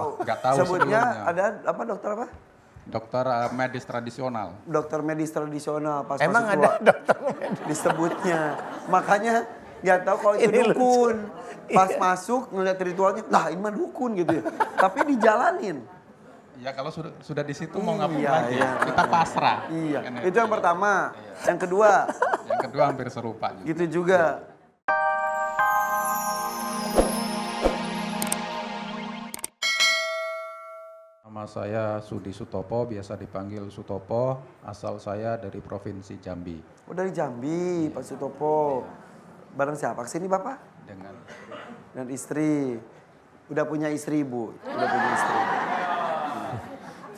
tahu. Nggak tahu Sebutnya sebelumnya. ada apa dokter apa? Dokter medis tradisional. Dokter medis tradisional pas Emang masuk ada tua dokter medis? disebutnya. Makanya nggak tahu kalau itu Ini lucu. dukun. Pas Iya. masuk ngeliat ritualnya, lah ini mah dukun gitu ya. Tapi dijalanin. Ya kalau sudah di situ mau ngapain Iya, lagi? iya. Kita pasrah. Iya, Kan itu yang pertama. Yang kedua, Yang kedua hampir serupa juga. gitu juga. Nama saya Sudi Sutopo, biasa dipanggil Sutopo. Asal saya dari Provinsi Jambi. Oh dari Jambi, Pak Sutopo. Bareng siapa kesini Bapak? Dengan Dan istri. Udah punya istri Bu, udah punya istri.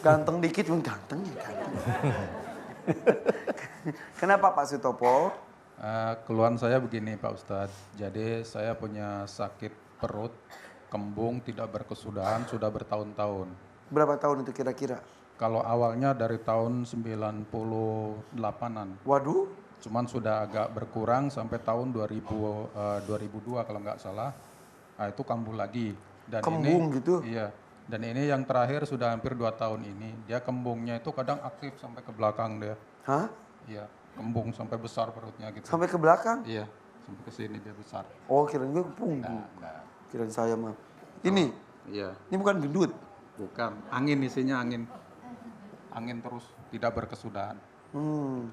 Ganteng dikit pun ganteng ya ganteng. Kenapa Pak Sutopo? keluhan saya begini Pak Ustadz. Jadi saya punya sakit perut, kembung, tidak berkesudahan, sudah bertahun-tahun. Berapa tahun itu kira-kira? Kalau awalnya dari tahun 98-an. Waduh, Cuman sudah agak berkurang sampai tahun 2002 kalau nggak salah. Nah, itu kambuh lagi. Dan Kembung ini, gitu? Iya. Dan ini yang terakhir sudah hampir 2 tahun ini. Dia kembungnya itu kadang aktif sampai ke belakang dia. hah? Iya, kembung sampai besar perutnya gitu. Sampai ke belakang? Iya, sampai ke sini dia besar. Oh kirain gue ke punggung. Nah, Kirain saya mah. Ini iya, bukan gendut. bukan. Angin isinya angin. Angin terus, tidak berkesudahan. Hmm.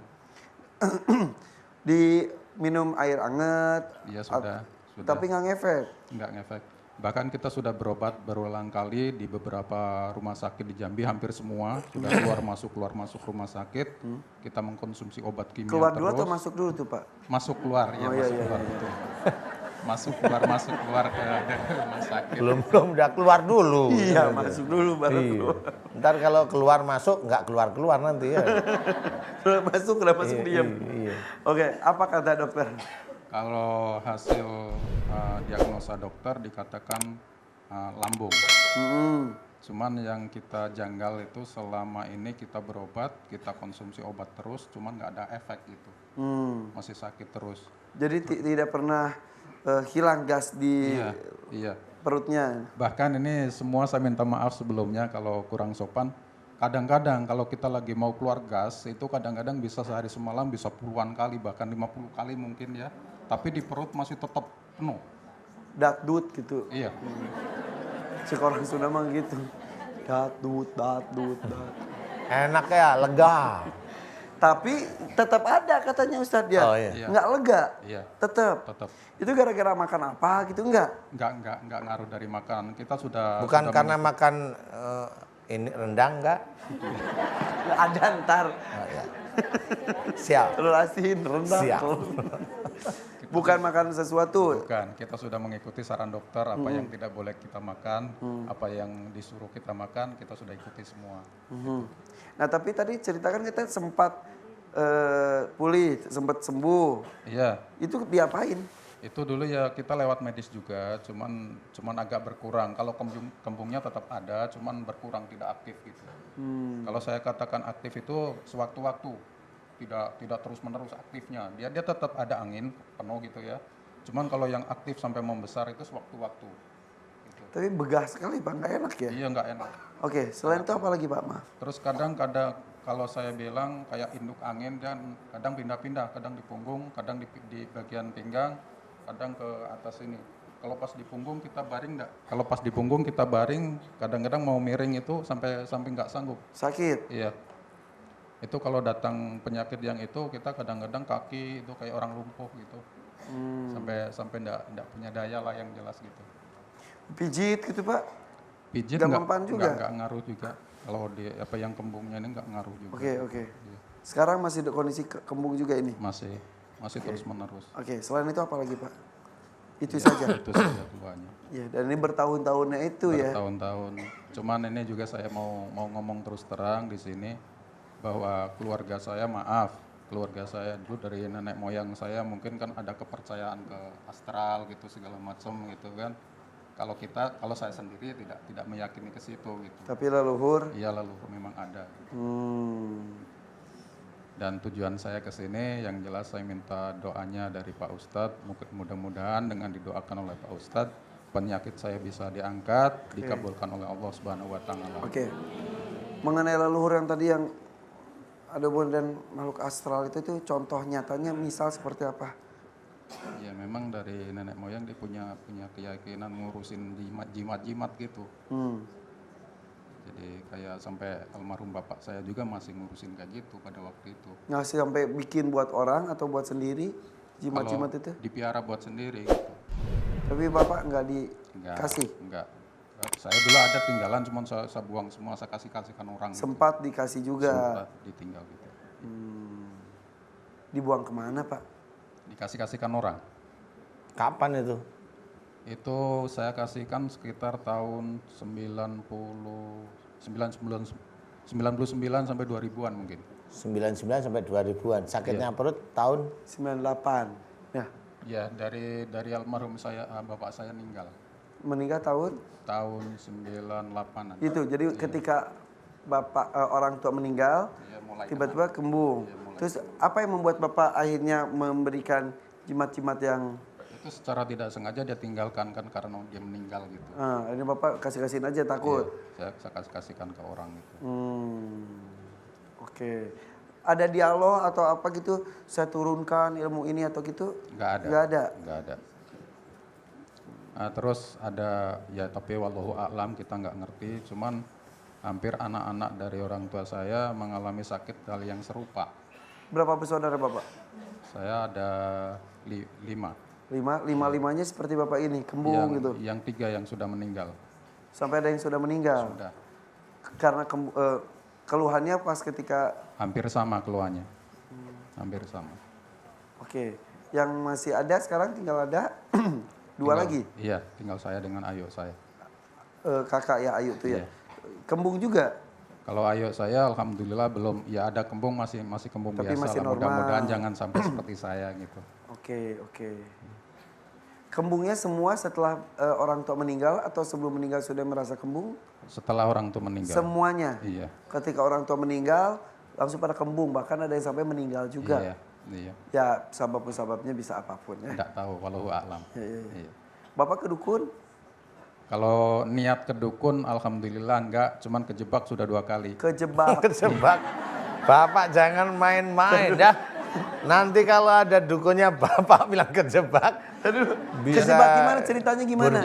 Diminum air anget. Iya sudah. Tapi nggak ngefek. Nggak ngefek. Bahkan kita sudah berobat berulang kali di beberapa rumah sakit di Jambi, hampir semua sudah keluar masuk rumah sakit. Kita mengkonsumsi obat kimia Keluar dulu terus. atau masuk dulu tuh Pak? Masuk keluar, ya Oh, iya, masuk iya, keluar iya. betul. Masuk keluar ke rumah sakit. Belum udah keluar dulu. Iya masuk dulu baru Iya. keluar. Ntar kalau keluar masuk nggak keluar nanti ya. Udah masuk udah masuk Iya, diam. iya. Oke, apa kata dokter? Kalau hasil diagnosa dokter dikatakan lambung. Hmm. Cuman yang kita janggal itu selama ini kita berobat, kita konsumsi obat terus, cuman nggak ada efek gitu. Hmm. Masih sakit terus. Jadi tidak pernah hilang gas di Iya, iya. perutnya. Bahkan ini semua saya minta maaf sebelumnya kalau kurang sopan. Kadang-kadang kalau kita lagi mau keluar gas, itu kadang-kadang bisa sehari semalam bisa puluhan kali, bahkan 50 kali mungkin ya. Tapi di perut masih tetap penuh. Datdut gitu. Iya. Si orang Sunda mah gitu. Datdut. Enak ya, lega. Tapi tetap ada katanya Ustadz ya. Oh, iya. Nggak lega. Iya. Tetap. Tetap. Itu gara-gara makan apa gitu enggak? Nggak ngaruh dari makan. Kita sudah Bukan sudah karena makan ini rendang nggak? Nggak ada ntar. Oh, ya. Siap. Telur asin, rendang. Siap. Bukan makan sesuatu. Bukan, kita sudah mengikuti saran dokter apa yang tidak boleh kita makan, apa yang disuruh kita makan, kita sudah ikuti semua. Nah tapi tadi ceritakan kita sempat pulih, sempat sembuh. Iya, Itu diapain? itu dulu ya kita lewat medis juga, cuman agak berkurang. Kalau kembungnya tetap ada, cuman berkurang tidak aktif gitu. Kalau saya katakan aktif itu sewaktu-waktu, tidak terus-menerus aktifnya. Dia tetap ada angin penuh gitu ya. Cuman kalau yang aktif sampai membesar itu sewaktu-waktu. Gitu. Tapi begah sekali Pak, nggak enak ya? Iya nggak enak. Oke, selain itu apa lagi Pak? Maaf. Terus kadang-kadang kalau saya bilang kayak induk angin dan kadang pindah-pindah, kadang di punggung, kadang di bagian pinggang, kadang ke atas ini. Kalau pas di punggung kita baring enggak? Kalau pas di punggung kita baring, kadang-kadang mau miring itu sampai nggak sanggup. Sakit? Iya. Itu kalau datang penyakit yang itu kita kadang-kadang kaki itu kayak orang lumpuh gitu. Sampai enggak punya daya lah yang jelas gitu. Pijit gitu Pak? Pijit Nggak enggak mempan juga? enggak ngaruh juga. Kalau di apa yang kembungnya ini enggak ngaruh juga. Oke. Sekarang masih ada kondisi kembung juga ini? Masih terus-menerus. Oke, selain itu apa lagi Pak? Itu saja? Itu saja keluhannya. Iya, dan ini bertahun-tahunnya itu ya? Bertahun-tahun. Cuman ini juga saya mau ngomong terus terang di sini bahwa keluarga saya keluarga saya dulu dari nenek moyang saya mungkin kan ada kepercayaan ke astral gitu segala macam gitu kan. Kalau saya sendiri tidak meyakini ke situ gitu. Tapi leluhur? Iya leluhur memang ada. Hmm. Dan tujuan saya ke sini yang jelas saya minta doanya dari Pak Ustadz, mudah-mudahan dengan didoakan oleh Pak Ustadz penyakit saya bisa diangkat, dikabulkan oleh Allah Subhanahu wa taala. Oke. Mengenai leluhur yang tadi yang ada hubungan dan makhluk astral itu contoh nyatanya misal seperti apa? Ya memang dari nenek moyang dia punya keyakinan ngurusin jimat-jimat gitu. Jadi kayak sampai almarhum bapak saya juga masih ngurusin kayak gitu pada waktu itu. Ngasih sampai bikin buat orang atau buat sendiri jimat-jimat itu? Dipiara buat sendiri gitu. Tapi bapak nggak dikasih? Enggak. Saya dulu ada tinggalan, cuman saya buang semua, saya kasihkan orang. Sempat dikasih juga? Sempat ditinggal gitu. Dibuang kemana Pak? Dikasihkan orang. Kapan itu? Itu saya kasihkan sekitar tahun 99 sampai 2000-an mungkin. 99 sampai 2000-an. Sakitnya perut tahun 98. Ya. Ya, dari almarhum saya, bapak saya Meninggal tahun? tahun 98-an. Itu. Jadi ketika bapak orang tua meninggal, mulai tiba-tiba kembung. Terus apa yang membuat bapak akhirnya memberikan jimat-jimat yang itu secara tidak sengaja dia tinggalkan kan karena dia meninggal gitu. ini bapak kasih-kasihin aja takut. Saya kasihkan ke orang gitu. Oke. Ada dialog atau apa gitu? Saya turunkan ilmu ini atau gitu? Nggak ada. Nggak ada. Nah, terus ada ya tapi wallahu a'lam kita nggak ngerti. Cuman hampir anak-anak dari orang tua saya mengalami sakit hal yang serupa. Berapa bersaudara bapak? Saya ada 5. Limanya seperti bapak ini, kembung gitu. Yang 3 yang sudah meninggal. Sampai ada yang sudah meninggal. Sudah. Karena keluhannya pas ketika Hampir sama keluhannya. Hampir sama. Oke. Yang masih ada sekarang tinggal ada 2 lagi. Iya, tinggal saya dengan ayo saya. Kakak ya Ayu tuh ya. Iya. Kembung juga. Kalau ayo saya alhamdulillah belum, ya ada kembung masih kembung Tapi biasa masih lah. normal. Mudah-mudahan jangan sampai seperti saya gitu. Oke. Kembungnya semua setelah orang tua meninggal atau sebelum meninggal sudah merasa kembung? Setelah orang tua meninggal. Semuanya? Iya. Ketika orang tua meninggal langsung pada kembung, bahkan ada yang sampai meninggal juga. Iya. Ya sebabnya bisa apapun ya. Tidak tahu wallahu a'lam. Iya. Bapak ke dukun? Kalau niat ke dukun alhamdulillah enggak, cuman kejebak sudah 2 kali. Kejebak. Kejebak. Bapak jangan main-main dah. Nanti kalau ada dukunnya Bapak bilang kejebak. Bisa Kejebak gimana? Ceritanya gimana?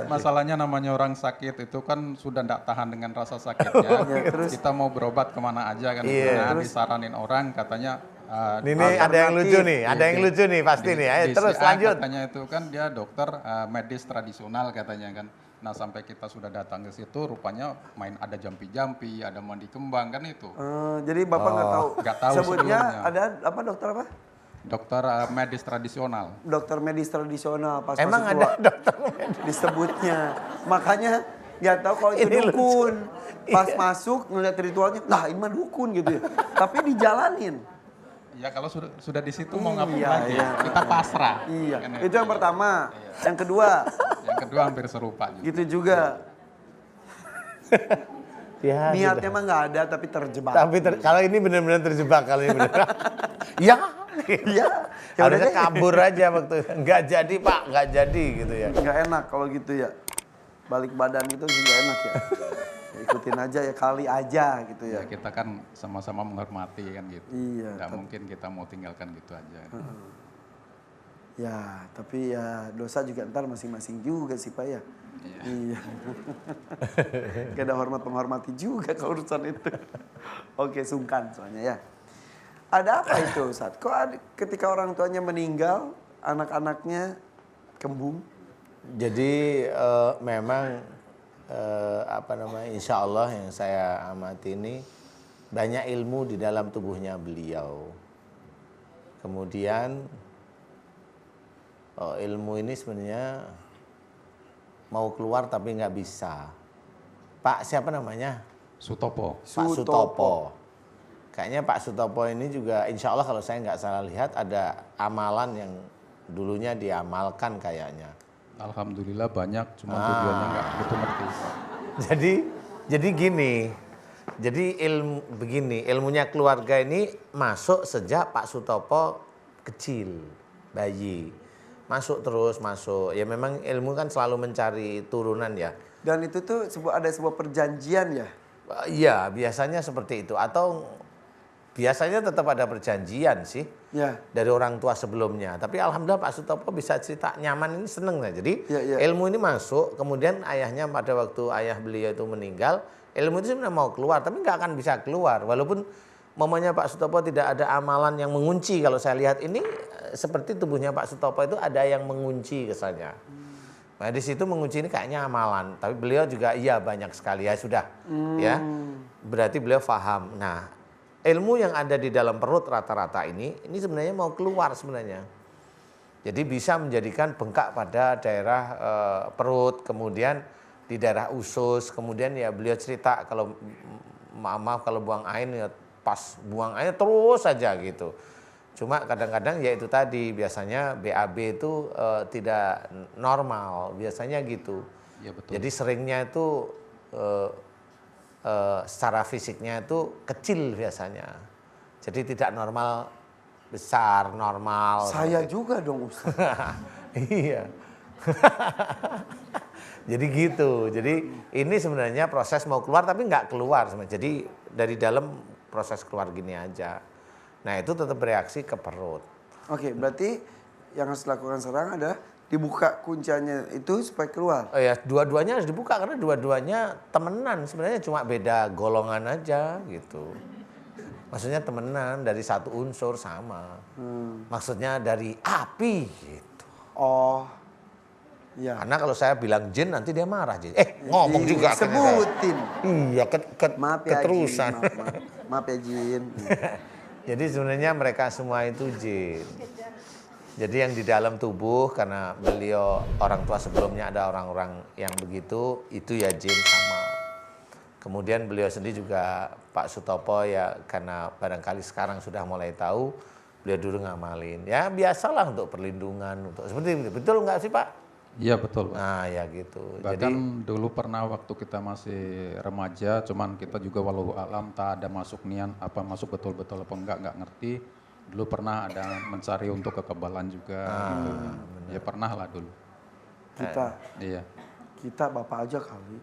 Masalahnya namanya orang sakit itu kan sudah tidak tahan dengan rasa sakitnya. Kita mau berobat kemana aja kan. Nah, disaranin orang katanya ini ada yang lucu nih, pasti nih. Ayo terus lanjut. Katanya itu kan dia dokter medis tradisional katanya kan. Nah sampai kita sudah datang ke situ, rupanya ada jampi-jampi, ada mandi kembang kan itu. Jadi bapak nggak tahu. Nggak tahu sebutnya sebelumnya. ada apa dokter apa? Dokter medis tradisional. Dokter medis tradisional pas Emang masuk ada tua, dokter medis disebutnya. Makanya nggak tahu kalau itu dukun. Pas masuk ngeliat ritualnya, nah ini mah dukun gitu ya. Tapi dijalanin. Ya kalau sudah di situ mau ngapain lagi? Kita pasrah. Iya. Kan Itu yang pertama. Yang kedua. Yang kedua hampir serupa juga. Gitu juga. Ya, niatnya mah nggak ada tapi terjebak. Tapi kalau ini benar-benar terjebak kali ini benar. Ya. Iya. Harusnya kabur aja waktu nggak jadi Pak, nggak jadi gitu ya. Nggak enak kalau gitu ya. Balik badan itu juga enak ya. Ikutin aja ya, kali aja gitu ya. Ya kita kan sama-sama menghormati kan gitu. Iya. Nggak mungkin kita mau tinggalkan gitu aja. Ya, tapi ya dosa juga ntar masing-masing juga sih Pak ya. Iya. Gak ada hormat menghormati juga kalau urusan itu. Oke, sungkan soalnya ya. Ada apa itu Ustaz? Kok ketika orang tuanya meninggal, anak-anaknya kembung? Jadi memang insya Allah yang saya amati ini banyak ilmu di dalam tubuhnya beliau. Kemudian ilmu ini sebenarnya mau keluar tapi nggak bisa. Pak siapa namanya? Sutopo. Pak Sutopo. Kayaknya Pak Sutopo ini juga insya Allah kalau saya nggak salah lihat ada amalan yang dulunya diamalkan kayaknya. Alhamdulillah banyak, cuma tujuannya nggak begitu ngerti. Jadi gini, ilmunya keluarga ini masuk sejak Pak Sutopo kecil, bayi. masuk terus masuk. Ya memang ilmu kan selalu mencari turunan ya. Dan itu tuh ada sebuah perjanjian ya? Iya, biasanya seperti itu. Atau biasanya tetap ada perjanjian sih Ya. dari orang tua sebelumnya. Tapi alhamdulillah Pak Sutopo bisa cerita nyaman, ini seneng lah. Jadi Ya. ilmu ini masuk, kemudian ayahnya pada waktu ayah beliau itu meninggal, ilmu itu sebenarnya mau keluar, tapi nggak akan bisa keluar. Walaupun momennya Pak Sutopo tidak ada amalan yang mengunci. Kalau saya lihat ini seperti tubuhnya Pak Sutopo itu ada yang mengunci kesannya. Nah di situ mengunci ini kayaknya amalan, tapi beliau juga iya banyak sekali ya sudah, ya berarti beliau paham. Nah ilmu yang ada di dalam perut rata-rata ini sebenarnya mau keluar sebenarnya. Jadi bisa menjadikan bengkak pada daerah perut, kemudian di daerah usus, kemudian ya beliau cerita kalau maaf kalau buang air ya pas buang air terus saja gitu. Cuma kadang-kadang ya itu tadi biasanya BAB itu tidak normal, biasanya gitu. Ya, betul. Jadi seringnya itu secara fisiknya itu kecil biasanya. Jadi tidak normal besar, normal. Saya juga dong Ustaz. Iya. Jadi gitu. Jadi ini sebenarnya proses mau keluar tapi nggak keluar. Jadi dari dalam proses keluar gini aja. Nah itu tetap bereaksi ke perut. Oke, berarti yang harus dilakukan sekarang adalah dibuka kuncinya itu supaya keluar. Oh ya, dua-duanya harus dibuka karena dua-duanya temenan. Sebenarnya cuma beda golongan aja gitu. Maksudnya temenan dari satu unsur sama. Maksudnya dari api gitu. Oh, iya. Karena kalau saya bilang jin nanti dia marah jin. Ngomong juga akhirnya saya. Sebutin. Iya, Maaf ya keterusan. Jin, maaf ya Jin. Jadi sebenarnya mereka semua itu jin. Jadi yang di dalam tubuh karena beliau orang tua sebelumnya ada orang-orang yang begitu, itu ya jin sama. Kemudian beliau sendiri juga Pak Sutopo ya karena barangkali sekarang sudah mulai tahu, beliau dulu ngamalin. Ya biasalah untuk perlindungan, untuk seperti itu. Betul nggak sih Pak? Iya betul, Pak. Nah ya gitu. Bahkan Jadi dulu pernah waktu kita masih remaja, cuman kita juga walau alam tak ada masuk nian, apa masuk betul-betul apa enggak ngerti. Dulu pernah ada mencari untuk kekebalan juga. Gitu. Ya pernah lah dulu. Iya. Kita bapak aja kali.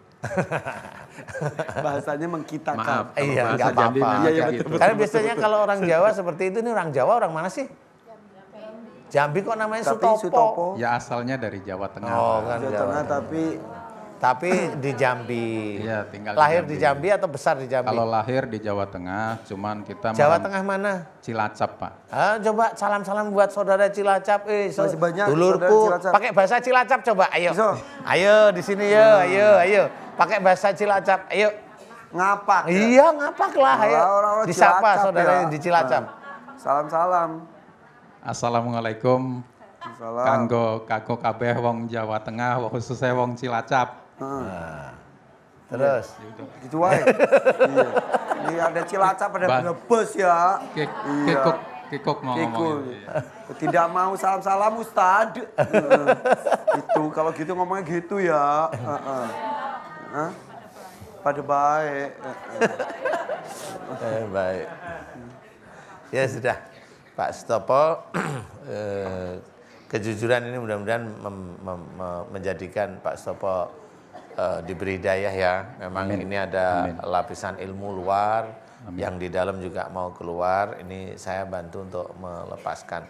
Bahasanya mengkitakan. Maaf. Kalau iya bahasa nggak Jambi apa-apa. memang Iya, kayak betul, gitu. Karena biasanya kalau orang Jawa seperti itu, ini orang Jawa orang mana sih? Jambi kok namanya Tapi Sutopo? Sutopo. Ya asalnya dari Jawa Tengah. Oh Pak. kan Jawa Jawa. Tengah Tapi di Jambi. Iya, tinggal di Lahir Jambi. di Jambi atau besar di Jambi? Kalau lahir di Jawa Tengah, cuman kita Jawa malam Tengah mana? Cilacap, Pak. Coba salam-salam buat saudara Cilacap. Masih banyak dulurku. saudara Cilacap. Pakai bahasa Cilacap coba, ayo. Bisa. Ayo di sini yo, ayo. Pakai bahasa Cilacap, ayo. Ngapak. Ya? Iya, ngapak lah, ayo. Orang-orang Disapa Cilacap saudara ya. yang di Cilacap. Salam-salam. Assalamualaikum. Salam. Kanggo kabeh wong Jawa Tengah, khususnya wong Cilacap. Terus. Gitu wae. Iya. Ini ada Cilacap, ada Brebes ya. Kikuk mau Kikul. ngomong. Tidak mau salam-salam Ustad. Itu kalau gitu ngomongnya gitu ya. Hah? Pada baik. Baik. Ya sudah, Pak Sutopo, kejujuran ini mudah-mudahan menjadikan Pak Sutopo diberi hidayah ya. Memang ini ada lapisan ilmu luar yang di dalam juga mau keluar. Ini saya bantu untuk melepaskan.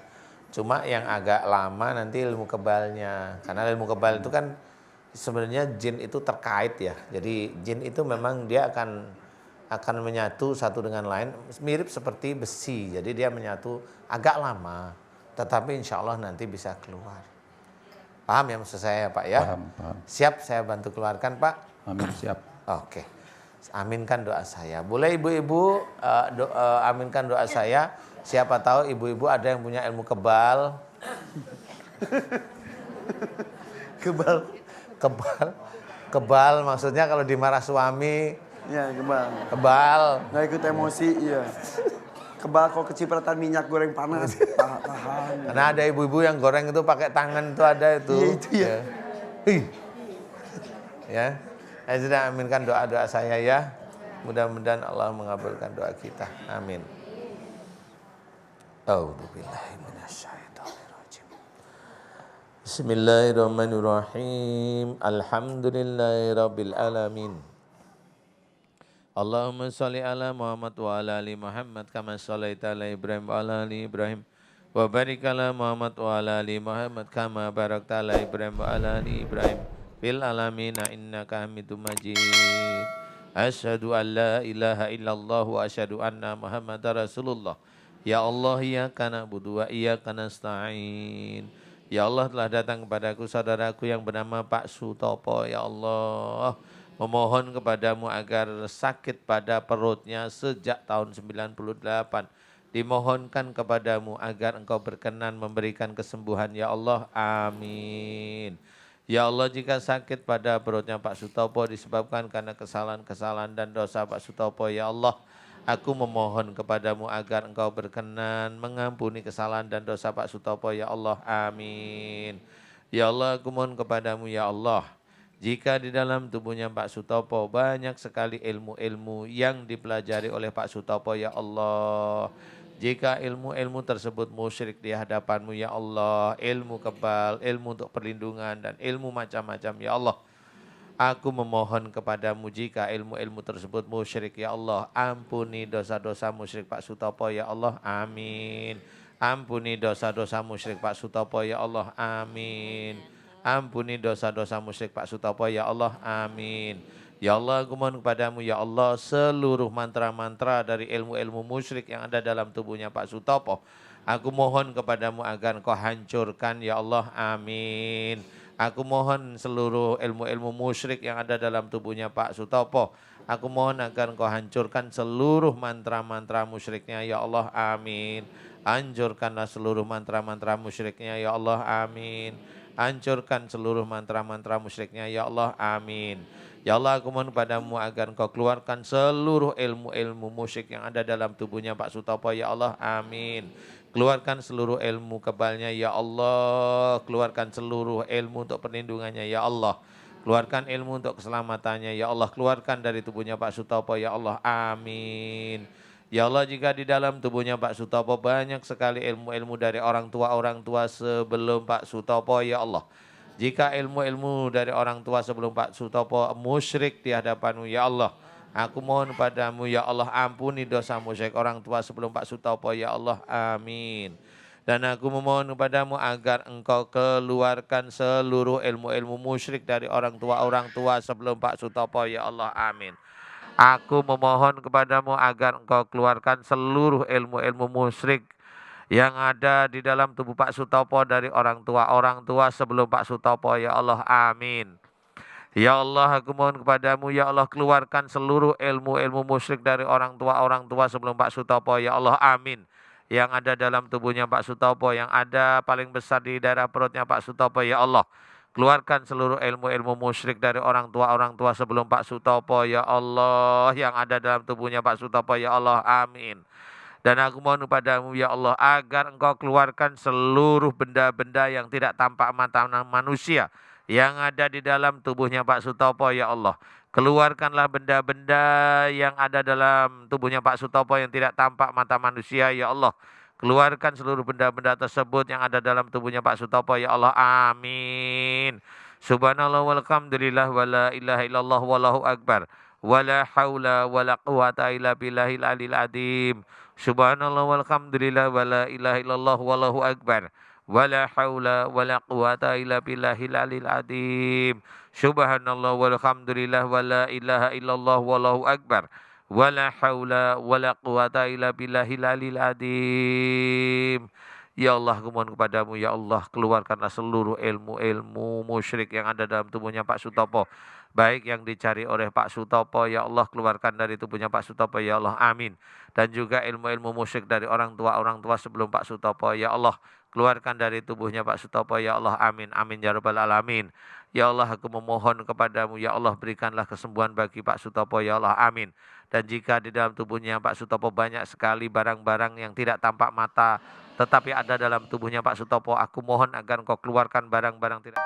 Cuma yang agak lama nanti ilmu kebalnya, karena ilmu kebal itu kan sebenarnya jin itu terkait ya. Jadi jin itu memang dia akan menyatu satu dengan lain, mirip seperti besi. Jadi dia menyatu agak lama, tetapi insya Allah nanti bisa keluar. Paham ya maksud saya Pak ya? Paham. Siap saya bantu keluarkan Pak? Amin, siap. Oke. Aminkan doa saya. Boleh ibu-ibu aminkan doa saya. Siapa tahu ibu-ibu ada yang punya ilmu kebal. Kebal maksudnya kalau dimarah suami. Ya, kebal. Kebal. Nggak ikut emosi, iya. Kebal kalau kecipratan minyak goreng panas, tahan. Karena ada ibu-ibu yang goreng itu pakai tangan itu ada itu. Iya, itu ya. Ya. Ya sudah aminkan doa-doa saya ya. Mudah-mudahan Allah mengabulkan doa kita. Amin. A'udzubillahi minasyaitonirrajim. Bismillahirrahmanirrahim. Alhamdulillahirabbil alamin. Allahumma shalli ala Muhammad wa ala ali Muhammad kama shallaita ala Ibrahim wa ala ali Ibrahim wa barik ala Muhammad wa ala ali Muhammad kama barakta ala Ibrahim wa ala ali Ibrahim fil alamin innaka Hamidum Majid. Asyhadu an la ilaha illallah wa asyhadu anna Muhammadar Rasulullah. Ya Allah, iyyaka na'budu wa iyyaka nasta'in. Ya Allah, telah datang kepadaku saudaraku yang bernama Pak Sutopo. Ya Allah, memohon kepadamu agar sakit pada perutnya sejak tahun 98. Dimohonkan kepadamu agar engkau berkenan memberikan kesembuhan. Ya Allah, amin. Ya Allah, jika sakit pada perutnya Pak Sutopo disebabkan karena kesalahan-kesalahan dan dosa Pak Sutopo, ya Allah, aku memohon kepadamu agar engkau berkenan mengampuni kesalahan dan dosa Pak Sutopo, ya Allah, amin. Ya Allah, aku mohon kepadamu, ya Allah, jika di dalam tubuhnya Pak Sutopo banyak sekali ilmu-ilmu yang dipelajari oleh Pak Sutopo, ya Allah, jika ilmu-ilmu tersebut musyrik di hadapanmu, ya Allah, ilmu kebal, ilmu untuk perlindungan, dan ilmu macam-macam, ya Allah, aku memohon kepadamu jika ilmu-ilmu tersebut musyrik, ya Allah, ampuni dosa-dosa musyrik Pak Sutopo, ya Allah, amin. Ampuni dosa-dosa musyrik Pak Sutopo, ya Allah, amin. Ampuni dosa-dosa musyrik Pak Sutopo, ya Allah, amin. Ya Allah, aku mohon kepadamu, ya Allah, seluruh mantra-mantra dari ilmu-ilmu musyrik yang ada dalam tubuhnya Pak Sutopo, aku mohon kepadamu agar engkau hancurkan, ya Allah, amin. Aku mohon seluruh ilmu-ilmu musyrik yang ada dalam tubuhnya Pak Sutopo, aku mohon agar engkau hancurkan seluruh mantra-mantra musyriknya, ya Allah, amin. Hancurkanlah seluruh mantra-mantra musyriknya, ya Allah, amin. Hancurkan seluruh mantra-mantra musyriknya, ya Allah, amin. Ya Allah, aku mohon padamu agar engkau keluarkan seluruh ilmu-ilmu musyrik yang ada dalam tubuhnya Pak Sutopo, ya Allah, amin. Keluarkan seluruh ilmu kebalnya, ya Allah. Keluarkan seluruh ilmu untuk perlindungannya, ya Allah. Keluarkan ilmu untuk keselamatannya, ya Allah. Keluarkan dari tubuhnya Pak Sutopo, ya Allah, amin. Ya Allah, jika di dalam tubuhnya Pak Sutopo banyak sekali ilmu-ilmu dari orang tua sebelum Pak Sutopo, ya Allah. Jika ilmu-ilmu dari orang tua sebelum Pak Sutopo musyrik di hadapanmu, ya Allah, aku mohon padamu, ya Allah, ampuni dosa musyrik orang tua sebelum Pak Sutopo, ya Allah, amin. Dan aku memohon kepadamu agar engkau keluarkan seluruh ilmu-ilmu musyrik dari orang tua sebelum Pak Sutopo, ya Allah, amin. Aku memohon kepadamu agar engkau keluarkan seluruh ilmu-ilmu musyrik yang ada di dalam tubuh Pak Sutopo dari orang tua sebelum Pak Sutopo, ya Allah, amin. Ya Allah, aku mohon kepadamu, ya Allah, keluarkan seluruh ilmu-ilmu musyrik dari orang tua sebelum Pak Sutopo, ya Allah, amin. Yang ada dalam tubuhnya Pak Sutopo, yang ada paling besar di daerah perutnya Pak Sutopo, ya Allah. Keluarkan seluruh ilmu-ilmu musyrik dari orang tua sebelum Pak Sutopo, ya Allah, yang ada dalam tubuhnya Pak Sutopo, ya Allah, amin. Dan aku mohon kepadamu, ya Allah, agar engkau keluarkan seluruh benda-benda yang tidak tampak mata manusia yang ada di dalam tubuhnya Pak Sutopo, ya Allah. Keluarkanlah benda-benda yang ada dalam tubuhnya Pak Sutopo yang tidak tampak mata manusia, ya Allah. Keluarkan seluruh benda-benda tersebut yang ada dalam tubuhnya Pak Sutopo, ya Allah, amin. Subhanallah walhamdulillah wa la ilaha illallah wallahu akbar. Wa la hawla wa la quwata illa billahil alil adim. Subhanallah walhamdulillah wa la ilaha illallah wallahu akbar. Wa la hawla wa la quwata illa billahil alil adim. Subhanallah walhamdulillah wa la ilaha illallah wallahu akbar. Wa la hawla wa la quwata illa billahil alil adim. Ya Allah, aku mohon kepadamu, ya Allah, keluarkanlah seluruh ilmu-ilmu musyrik yang ada dalam tubuhnya Pak Sutopo, baik yang dicari oleh Pak Sutopo, ya Allah, keluarkan dari tubuhnya Pak Sutopo, ya Allah, amin. Dan juga ilmu-ilmu musyrik dari orang tua sebelum Pak Sutopo, ya Allah, keluarkan dari tubuhnya Pak Sutopo, ya Allah, amin, amin ya rabbal alamin. Ya Allah, aku memohon kepadamu, ya Allah, berikanlah kesembuhan bagi Pak Sutopo, ya Allah, amin. Dan jika di dalam tubuhnya Pak Sutopo banyak sekali barang-barang yang tidak tampak mata, tetapi ada dalam tubuhnya Pak Sutopo, aku mohon agar engkau keluarkan barang-barang tidak